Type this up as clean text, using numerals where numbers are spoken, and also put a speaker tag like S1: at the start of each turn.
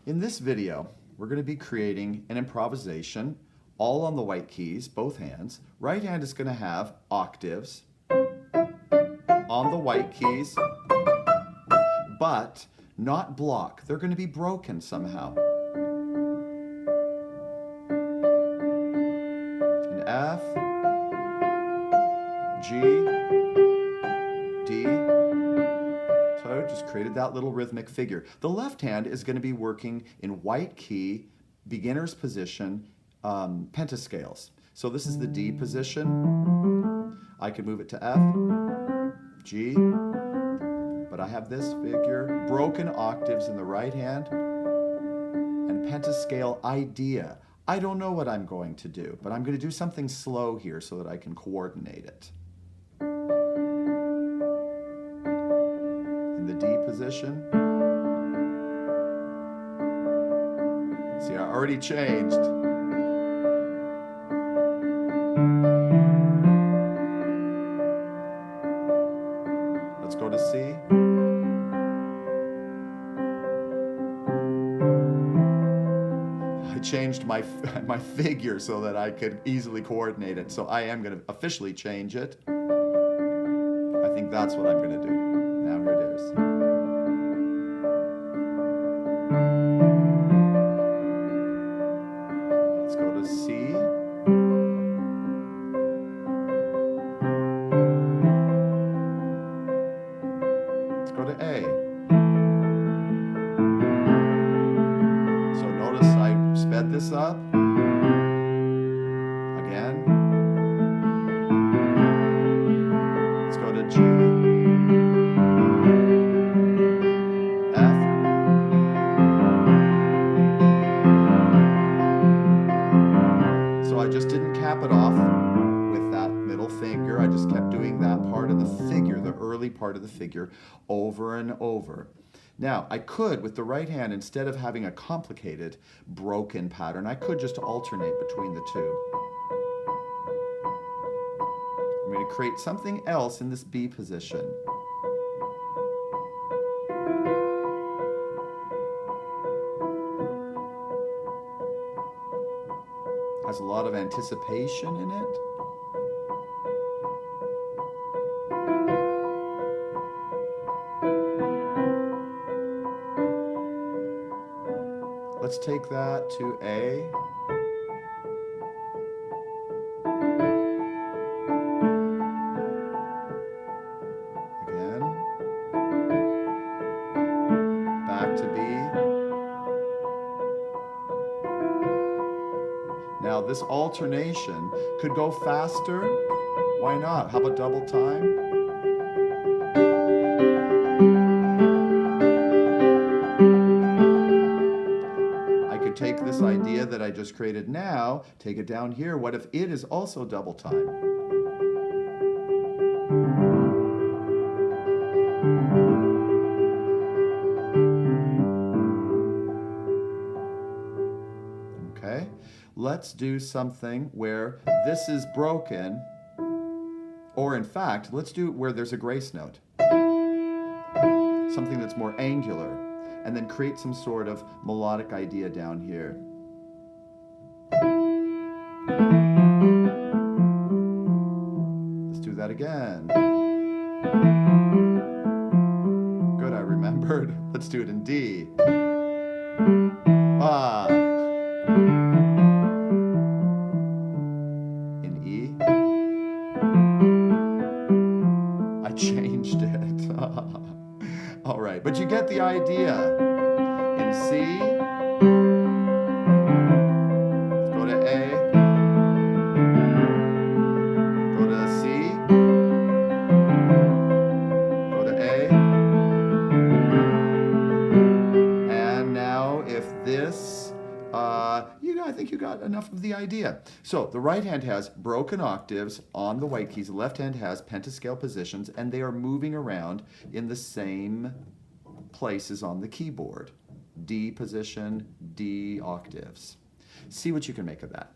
S1: In this video, we're going to be creating an improvisation, all on the white keys, both hands. Right hand is going to have octaves on the white keys, but not block. They're going to be broken somehow. An F, G, D. So I just created that little rhythmic figure. The left hand is going to be working in white key, beginner's position, pentascales. So this is the D position. I could move it to F, G, but I have this figure, broken octaves in the right hand, and pentascale idea. I don't know what I'm going to do, but I'm going to do something slow here so that I can coordinate it. In the D position. See, I already changed. Let's go to C. I changed my figure so that I could easily coordinate it. So I am going to officially change it. I think that's what I'm going to do. Now here it is. Let's go to C. Let's go to A. So notice I sped this up. Again. Let's go to G. F. So I just didn't cap it off with that middle finger. I just kept doing that part of the figure, the early part of the figure, over and over. Now, I could, with the right hand, instead of having a complicated, broken pattern, I could just alternate between the two. I'm going to create something else in this B position. Has a lot of anticipation in it. Let's take that to A. Again. Back to B. Now this alternation could go faster. Why not? How about double time? Take this idea that I just created now, take it down here. What if it is also double time? Okay, let's do something where this is broken, or in fact, let's do where there's a grace note. Something that's more angular. And then create some sort of melodic idea down here. Let's do that again. Good, I remembered. Let's do it in D. Ah. In E. I changed it. All right, but you get the idea. In C, go to A, go to C, go to A, and now if this, I think you got enough of the idea. So the right hand has broken octaves on the white keys, the left hand has pentascale positions, and they are moving around in the same places on the keyboard. D position, D octaves. See what you can make of that.